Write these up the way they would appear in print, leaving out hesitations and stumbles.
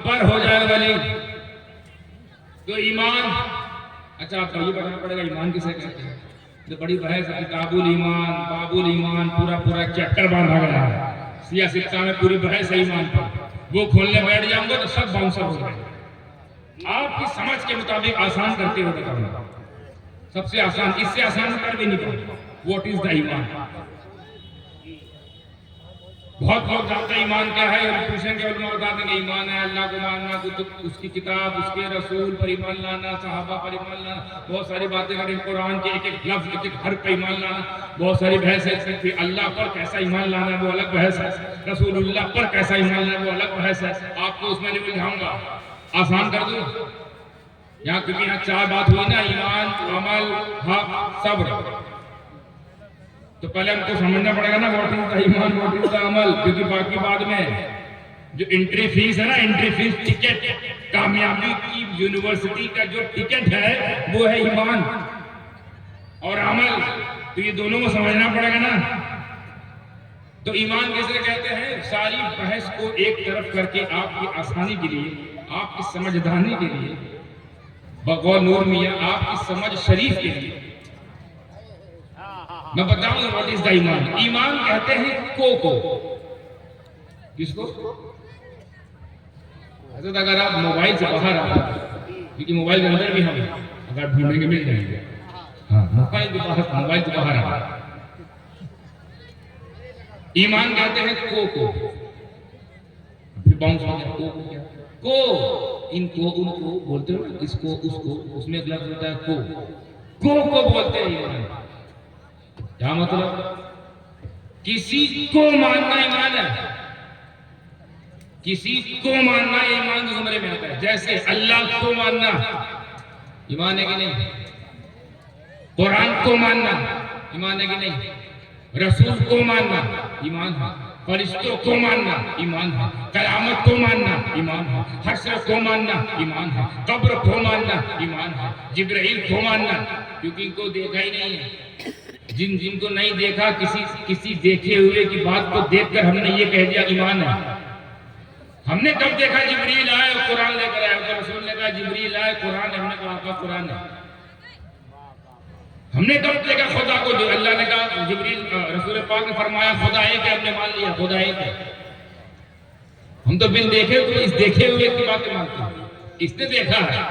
पर हो जाए वली। तो ईमान, अच्छा आपको ये बताना पड़ेगा ईमान किसे कहते हैं। तो बड़ी बहस है, किताबुल ईमान, बाबुल ईमान, पूरा पूरा चैप्टर बांधा गया है सियासत में, पूरी बहस है ईमान पर। वो खोलने बैठ जाऊंगा तो सब बाउंसर हो जाएंगे। आपकी समझ के मुताबिक आसान करते हो बताऊंगा, सबसे आसान, इससे आसान कर भी नहीं पाऊंगा। व्हाट इज द ईमान? बहुत लोग जानते हैं ईमान क्या है, और पूछेंगे उलमा बता देंगे ईमान है अल्लाह को मानना, उसकी किताब, उसके रसूल पर ईमान लाना, सहाबा पर ईमान लाना, बहुत सारी बातें करें, कुरान के एक एक लफ्ज, एक एक हर्फ पर ईमान लाना, बहुत सारी बहस है। फिर अल्लाह पर कैसा ईमान लाना है वो अलग बहस है, रसूलुल्लाह पर कैसा ईमान लाना है वो अलग बहस है। आपको उसमें नहीं उलझाऊंगा, आसान कर दूं यहाँ, क्योंकि यहाँ चार बात हुई ना, ईमान, अमल, हक, सब्र। तो पहले हमको समझना पड़ेगा ना व्हाट इज द ईमान, व्हाट इज द अमल, क्योंकि बाकी बाद में जो एंट्री फीस है ना, एंट्री फीस टिकट, कामयाबी की यूनिवर्सिटी का जो टिकट है वो है ईमान और अमल। तो ये दोनों को समझना पड़ेगा ना। तो ईमान किसे कहते हैं? सारी बहस को एक तरफ करके आपकी आसानी के लिए, आपकी समझदारी के लिए, बगौर नूर मियां आपकी समझ शरीफ के लिए मैं बताऊं व्हाट इज द ईमान। ईमान कहते हैं को किसको? अगर आप मोबाइल से बाहर आ, क्योंकि मोबाइल के अंदर भी हम अगर ढूंढेंगे मिल जाएंगे। हाँ, मोबाइल के बाहर आ, ईमान कहते हैं को। फिर बाउंस हो गया को, इनको उनको बोलते हो, इसको उसको, उसमें एक लफ्ज होता है को बोलते हैं ईमान। क्या मतलब? किसी को मानना ईमान है, किसी को मानना ईमान के जुमरे में आता है। जैसे अल्लाह को मानना ईमान है कि नहीं? कुरान को मानना ईमान है कि नहीं? रसूल को मानना ईमान है, फरिश्तों को मानना ईमान है, कयामत को मानना ईमान है, हश्र को मानना ईमान है, कब्र को मानना ईमान है, जिब्राइल को मानना, क्योंकि इनको देखा ही नहीं है। जिनको नहीं देखा, किसी देखे हुए की बात को देखकर हमने ये कह दिया ईमान है। हमने कब देखा जिब्रील आए और कुरान लेकर आए, तो रसूल ने कहा जिब्रील आए कुरान है, हमने कहा आपका कुरान है। हमने कब देखा खुदा को? जो अल्लाह ने कहा, जिब्रील रसूल पाक ने फरमाया खुदा एक है, हमने मान लिया खुदा एक है। हम तो बिन देखे तो इस देखे हुए की बात मानते हैं, इसने देखा है।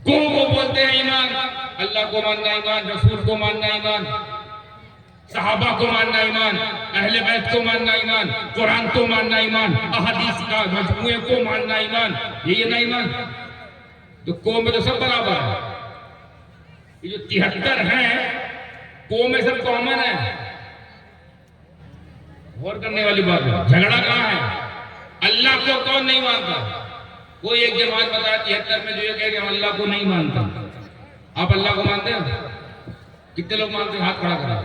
को वो बोलते हैं ईमान, अल्लाह को मानना ईमान, रसूल को मानना ईमान, सहाबा को मानना ईमान, अहले बैत को मानना ईमान, कुरान को मानना ईमान, अहादीस का मजमूए को मानना ईमान, ये ना ईमान। तो को में तो सब बराबर है। ये जो 73 हैं को में सब कॉमन है। गौर करने वाली बात है। झगड़ा कहाँ है? अल्लाह को कौन नहीं मानता? कोई एक जमात बताया 73 में जो ये कहे कि हम अल्लाह को नहीं मानते। आप अल्लाह को मानते हो? कितने लोग मानते हैं? हाथ खड़ा करें।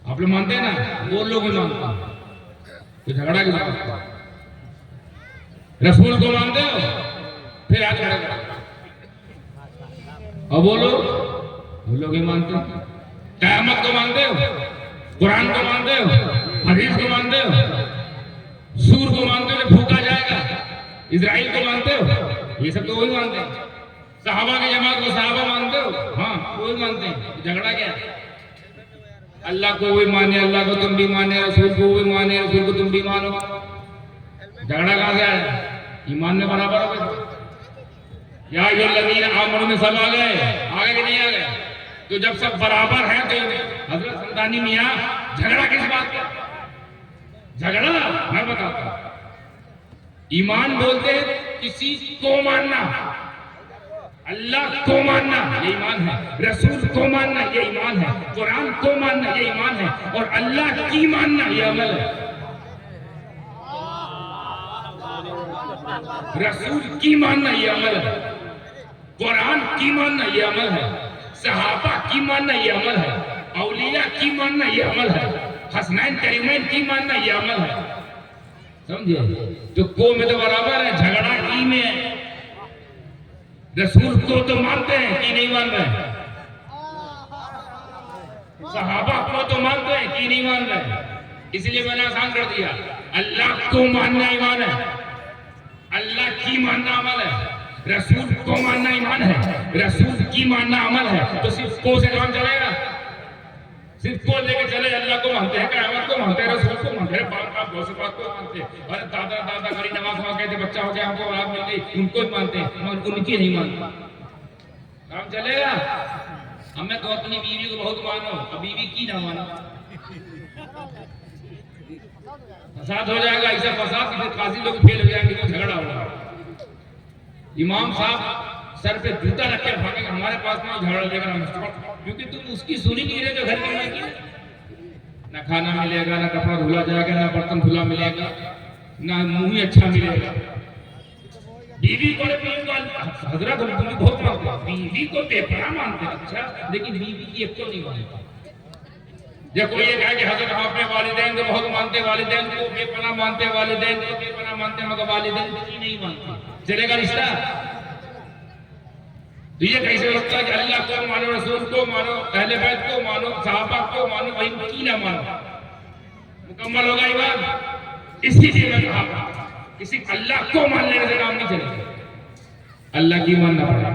आप लोग मानते हैं ना? 2 लोग ही मानते हैं, तो झगड़ा की बात है। रसूल को मानते हो? फिर हाथ खड़ा करें। और वो लोग ही मानते हैं। क़यामत को मानते हो? कुरान को मानते हो? हदीस को मानते हो? सूर को मानते हो जो फूका जाएगा? इजराइल को मानते हो? ये सब तो वही मानते हैं। सहाबा की जमात को सहाबा मानते हो? हाँ, वही मानते हैं। झगड़ा क्या है? अल्लाह को वही माने, अल्लाह को तुम भी माने, रसूल को वही माने, रसूल को तुम भी मानो। झगड़ा कहाँ गया है? ईमान में बराबर हो गए। या ये लमीन आमनू में सब आ गए, आगे कि नहीं आ गए? तो जब सब बराबर हैं तो हजरत समदानी मियां झगड़ा किस बात का? झगड़ा मैं बताता हूं। ईमान बोलते हैं किसी को मानना, अल्लाह को मानना ये ईमान है, रसूल को मानना ये ईमान है, कुरान को मानना ये ईमान है, और अल्लाह की मानना ये अमल है। रसूल की मानना ये अमल है, कुरान की मानना ये अमल है, सहाबा की मानना ये अमल है, औलिया की मानना ये अमल है, हसनैन करीमैन की मानना ये अमल है। समझे? तो को में तो बराबर है, झगड़ा की में है। रसूल को तो मानते हैं कि नहीं मान रहे? सहाबा को तो मानते हैं कि नहीं मान रहे? इसलिए मैंने आसान कर दिया। अल्लाह को मानना ईमान है, अल्लाह की मानना अमल है, रसूल को मानना ईमान है, रसूल की मानना अमल है। तो सिर्फ को से काम चलेगा? सिर्फ को लेके चले? अल्लाह को मानते हैं, क़यामत को मानते हैं, रसूल को मानते हैं, बाप बाप गौसे पाक को मानते हैं, अरे दादा दादा गरी नवाज वहां कहते बच्चा हो गया हमको औलाद मिल गई, उनको ही मानते हैं, मगर उनकी नहीं मानते। काम चलेगा? हमें तो अपनी बीवी को बहुत मानो, अब बीवी की ना मानो, फसाद हो जाएगा। ऐसा फसाद कि काजी लोग फेल हो जाएंगे, तो झगड़ा होगा। इमाम साहब सर पे जूता रख के भागेंगे, हमारे पास में झगड़ा लेकर हम, क्योंकि तुम उसकी सुनी नहीं रहे जो घर में रहेगी। ना खाना मिलेगा, ना कपड़ा धुला जाएगा, ना बर्तन धुला मिलेगा, ना मुंह अच्छा मिलेगा। बीवी को हजरत बहुत मानते हैं, बीवी को बेपनाह मानते हैं, अच्छा, लेकिन बीवी की एक तो नहीं मानते। जब कोई ये कहे कि हजरत हम अपने वालिदैन को बहुत मानते, वालिदैन को बेपनाह मानते, वालिदैन को बेपनाह मानते, मगर वालिदैन की नहीं मानते, चलेगा रिश्ता? तो ये कैसे लगता है कि अल्लाह को मानो, रसूल को मानो, अहले बैत को मानो, सहाबा को मानो, वही की ना मानो, मुकम्मल होगा ईमान? इसीलिए मैं कहा किसी अल्लाह को मानने से काम नहीं चलेगा, अल्लाह की मानना पड़ेगा,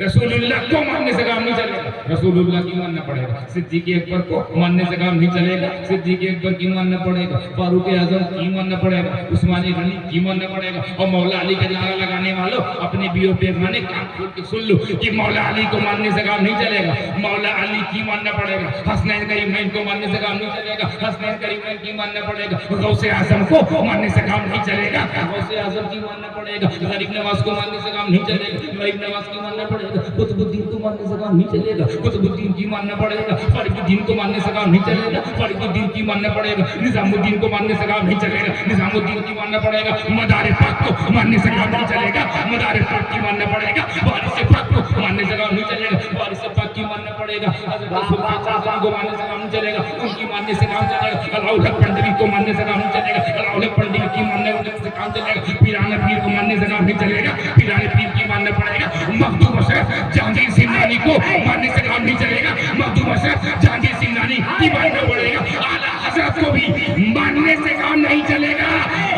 रसूलुल्लाह को मानने से काम नहीं चलेगा, रसूलुल्लाह की मानना पड़ेगा, सिद्दीक़ अकबर को मानने से काम नहीं चलेगा, सिद्दीक़ अकबर की मानना पड़ेगा, फारूक आज़म की मानना पड़ेगा, उस्मान गनी की मानना पड़ेगा। और मौला अली का नारा लगाने वालों, अपने बीओ पे गाने कान खोल के सुन लो कि मौला अली को मानने से काम नहीं चलेगा, मौला अली की मानना पड़ेगा, हसनैन करीमैन को मानने से काम नहीं चलेगा, हसनैन करीमैन की मानना पड़ेगा, गौसे आज़म को मानने से काम नहीं चलेगा, गौसे आज़म की मानना पड़ेगा, गरीब नवाज को मानने से काम नहीं चलेगा, गरीब नवाज की मानना पड़ेगा, कुतुबुद्दीन को मानने से काम नहीं चलेगा, कुतुबुद्दीन की मानना पड़ेगा, फरीदुद्दीन को मानने से काम नहीं चलेगा, फरीदुद्दीन की मानना पड़ेगा, निजामुद्दीन को मानने से काम नहीं चलेगा, निजामुद्दीन की मानना पड़ेगा, मदारे पाक को मानने से काम नहीं चलेगा, मदारे पाक की मानना पड़ेगा, वारिस पाक को मानने से काम नहीं चलेगा, वारिस पाक की मानना पड़ेगा, हज़रत सुल्तान साहब को मानने से काम नहीं चलेगा, उनकी मानने से काम चलेगा, अलाउल पंडित को मानने से काम नहीं चलेगा, अलाउल पंडित की मानने से काम चलेगा, पीराने पीर को मानने से काम नहीं चलेगा, पीराने पीर की मानना पड़ेगा, मखदूम अशरफ जहांगीर सिंघानी को मानने से काम नहीं चलेगा, मखदूम अशरफ जहांगीर सिंघानी की मानना पड़ेगा, आला हजरत को भी मानने से काम नहीं चलेगा,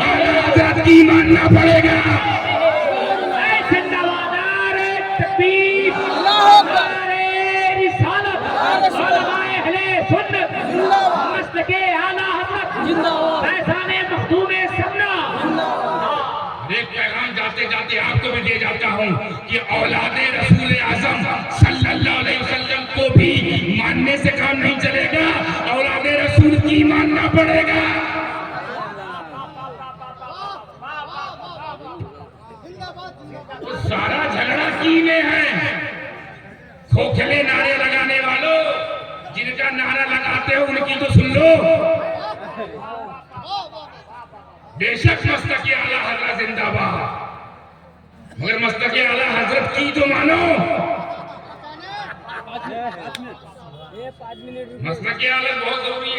आला हजरत की मानना पड़ेगा। जाते जाते आपको भी दे जाता हूं कि औलादे रसूल आज़म सल्लल्लाहु अलैहि वसल्लम को भी मानने से काम नहीं चलेगा, औलादे रसूल की मानना पड़ेगा। तो सारा झगड़ा की में है, खोखले नारे लगाने वालों, जिनका नारा लगाते हो उनकी तो सुन लो। बेशक मस्तके आला हजरत जिंदाबाद, मगर मस्तके आला हजरत की तो मानो। मस्तके आला बहुत जरूरी है,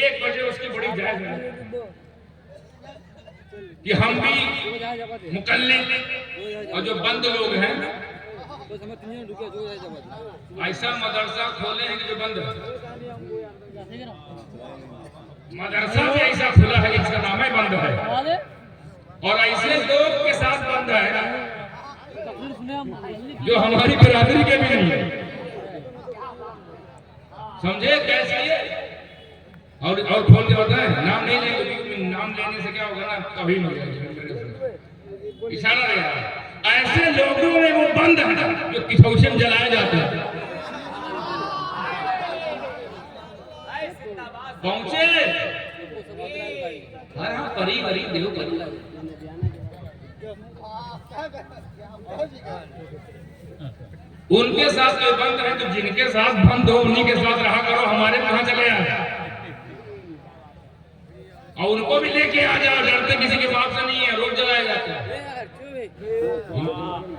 1 बजे उसकी बड़ी जायज है कि हम भी मुकल्लिद और जो बंद लोग हैं ऐसा मदरसा खोले हैं कि जो बंद है, मदरसा भी ऐसा खुला है जिसका नाम है बंद है, और ऐसे लोग के साथ बंद है जो हमारी बिरादरी के भी नहीं है, समझे कैसे? और खोल के बताए, नाम नहीं लेंगे, नाम लेने से क्या होगा ना, कभी इशारा दे रहा है। ऐसे लोगों में वो बंद है जो किसौशन जलाए जाते हैं। पहुंचे हाँ परी वरी देव परी, उनके साथ जो बंद है, तो जिनके साथ बंद हो उन्हीं के साथ रहा करो, हमारे कहां चले आए? और उनको भी लेके आ जाओ, डरते किसी के बाप से नहीं है, रोज जलाए जाते हैं।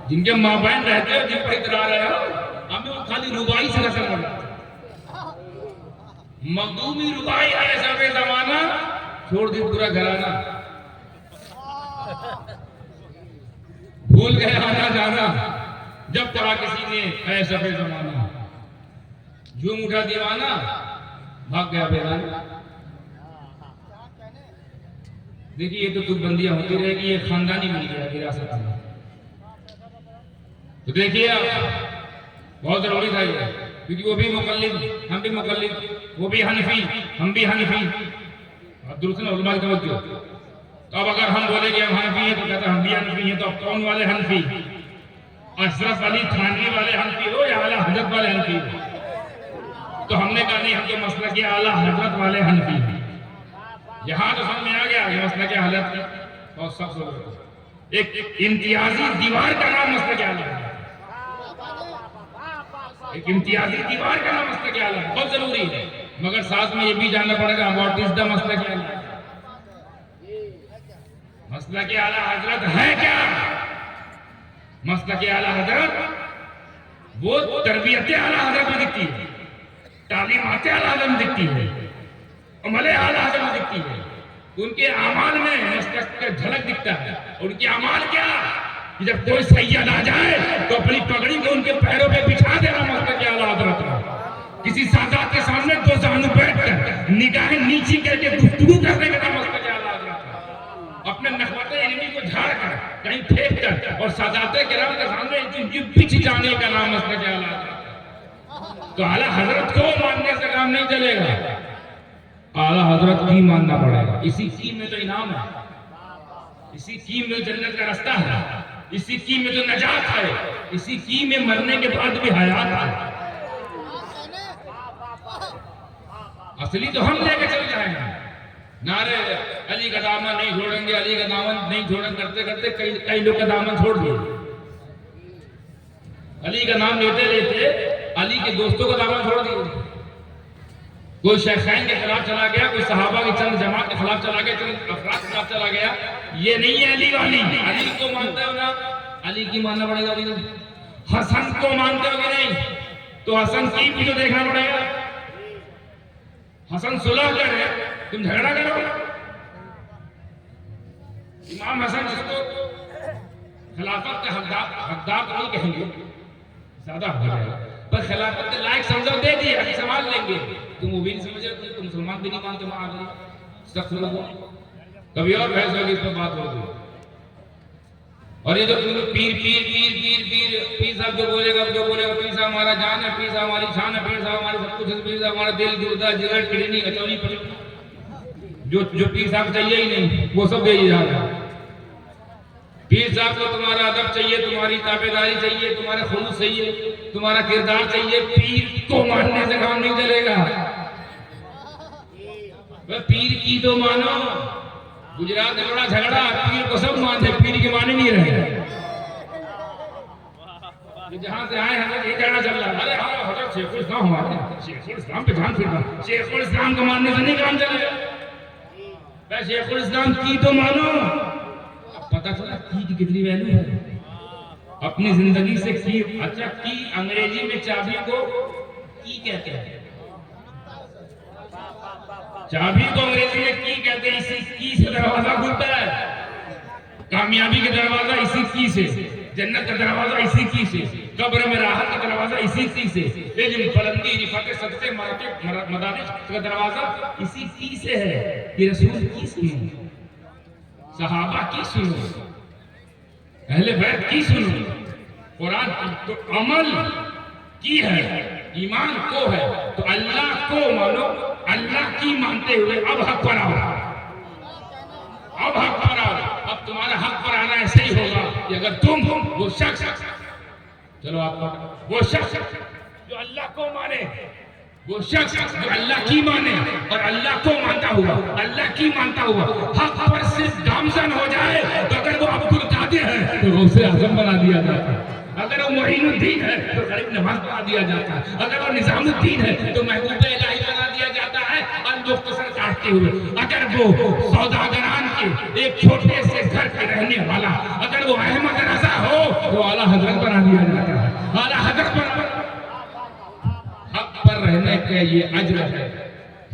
जिनके माँ बहन रहते हो, जिन पर इतरा रहे हो, हमें वो खाली रुबाई से नजर आ जाता है। मखदूमी रुबाई है सबे जमाना, छोड़ दी पूरा घराना, भूल गए आना जाना, जब कहा किसी ने ऐसा सबे जमाना, झूम उठा दीवाना, भाग गया बेगाना। देखिए ये तो तुकबंदियां होती रहेगी, ये खानदानी मिल गया विरासत में। तो देखिए आप बहुत जरूरी था ये, क्योंकि वो भी मुकल्लिद, हम भी मुकल्लिद, वो भी हनफी, हम भी हनफी। अब दूसरे उलमा की तवज्जो। तो अब अगर हम बोले कि हम हनफी हैं तो कहते हम भी हनफी हैं, तो अब कौन वाले हनफी? अशरफ अली थानवी वाले हनफी हो या आला हजरत वाले हनफी हो? तो हमने कहा नहीं, हम तो मसला के आला हजरत वाले हनफी हैं। यहाँ तो समझ में आ गया कि मसला के हालत की और सब एक इम्तियाजी दीवार का नाम मसला के आला है, एक इम्तियाजी दीवार का नाम मसला के आला है, बहुत जरूरी है। मगर साथ में ये भी जानना पड़ेगा व्हाट इज द मसला के आला। मसला के आला हजरत है क्या? मसला के आला हजरत वो तरबियत आला हजरत में दिखती है, तालीमात आला हजरत में दिखती है, अमल आला हजरत में दिखती है। उनके अमाल में मसलक का झलक दिखता है। उनके अमाल क्या कि जब कोई सैयद आ जाए तो अपनी पगड़ी को उनके पैरों पे बिछा देना मसलक के आला हजरत में। किसी सादात के सामने दो जानू बैठकर निगाहें नीची करके गुफ्तगू करने का नाम मसलक के आला हजरत है। अपने नखवते इल्मी को झाड़ कर कहीं फेंक कर और सादात किराम के सामने बिछ जाने का नाम मसलक के आला हजरत है। तो आला हजरत को मानने से काम नहीं चलेगा, आला हजरत भी मानना पड़ेगा। इसी की में तो इनाम है, इसी की में जन्नत का रास्ता है, इसी की में तो नजात है, इसी की में मरने के बाद भी हयात है। असली तो हम लेके चल रहे हैं। नारे अली का दामन नहीं छोड़ेंगे, अली का दामन नहीं छोड़ेंगे करते करते कई लोग का दामन छोड़ दिए। अली का नाम लेते लेते अली के दोस्तों का दामन छोड़ दिए। कोई शेखैन के खिलाफ चला गया, कोई सहाबा की चंद जमात के खिलाफ चला गया, चंद अफराद के खिलाफ चला गया। ये नहीं है अली वाली। अली को मानते हो ना, अली की मानना पड़ेगा। अली हसन को मानते हो कि नहीं, तो हसन की भी तो देखना पड़ेगा। हसन सुलह करे, तुम झगड़ा करो। इमाम हसन जिसको खिलाफत का हकदार नहीं कहेंगे, ज्यादा हो जाएगा, पर खिलाफत के लायक समझो दे दिए, अभी संभाल लेंगे। तुम वो भी नहीं समझ रहे, तुम मुसलमान भी नहीं मानते। वहां आ गई सख्त लोगों, कभी और बहस होगी, इस पर बात होगी। और ये जो पीर पीर पीर पीर पीर पीर साहब जो बोलेगा पीर साहब हमारा जान है, पीर साहब हमारी शान है, पीर साहब हमारे सब कुछ है, पीर साहब हमारा दिल गुर्दा जिगर किडनी कचौरी जो पीर साहब चाहिए ही नहीं वो सब दे जा रहा है। पीर साहब को तुम्हारा अदब चाहिए, तुम्हारी ताबेदारी चाहिए, तुम्हारा खुलूस चाहिए, तुम्हारा किरदार चाहिए। पीर को मानने से काम नहीं चलेगा। पीर की तो मानो। गुजरात में बड़ा झगड़ा, पीर को सब मानते, पीर के माने नहीं रहे। जहां से आए हमें ये कहना चल रहा है, अरे हाँ हजरत शेखुल इस्लाम हमारे, शेखुल इस्लाम पे जान फिर शेखुल इस्लाम को मानने से नहीं काम चलेगा। शेखुल इस्लाम की तो मानो। पता चला की कितनी वैल्यू है अपनी जिंदगी से। की अच्छा, की अंग्रेजी में चाबी को की कहते हैं। चाबी को अंग्रेजी में की कहते हैं। इसी की से दरवाजा खुलता है। कामयाबी का दरवाजा इसी की से, जन्नत का दरवाजा इसी की से, कब्र में राहत का दरवाजा इसी की से, इल्म बुलंदी रिफात सदक़े मदारिज का दरवाजा इसी की से है। कि रसूल की सुनो, सहाबा की सुनो, अहले बैत की सुनो। कुरान तो अमल की है, ईमान को है। तो अल्लाह को मानो, अल्लाह की मानते हुए अब हक पर आओ, अब हक पर आओ। अब तुम्हारा हक पर आना ऐसे ही होगा कि अगर तुम वो शख्स, चलो आप वो शख्स जो अल्लाह को माने, वो शख्स जो अल्लाह की माने और अल्लाह को मानता हुआ, अल्लाह की मानता हुआ हक पर सिर्फ गामजन हो जाए, तो अगर वो अब्दुल कादिर है तो उसे आजम बना दिया जाता है। अगर वो मोइनुद्दीन है तो गरीब नवाज बना दिया जाता है। अगर वो निजामुद्दीन है तो महबूब इलाही बना दिया जाता है अल-मुख्तसर काटते हुए। अगर वो सौदागरान के एक छोटे से घर के रहने वाला, अगर वो अहमद रजा हो तो आला हजरत बना दिया जाता है। आला हजरत पर हक पर रहने के ये अज्र है।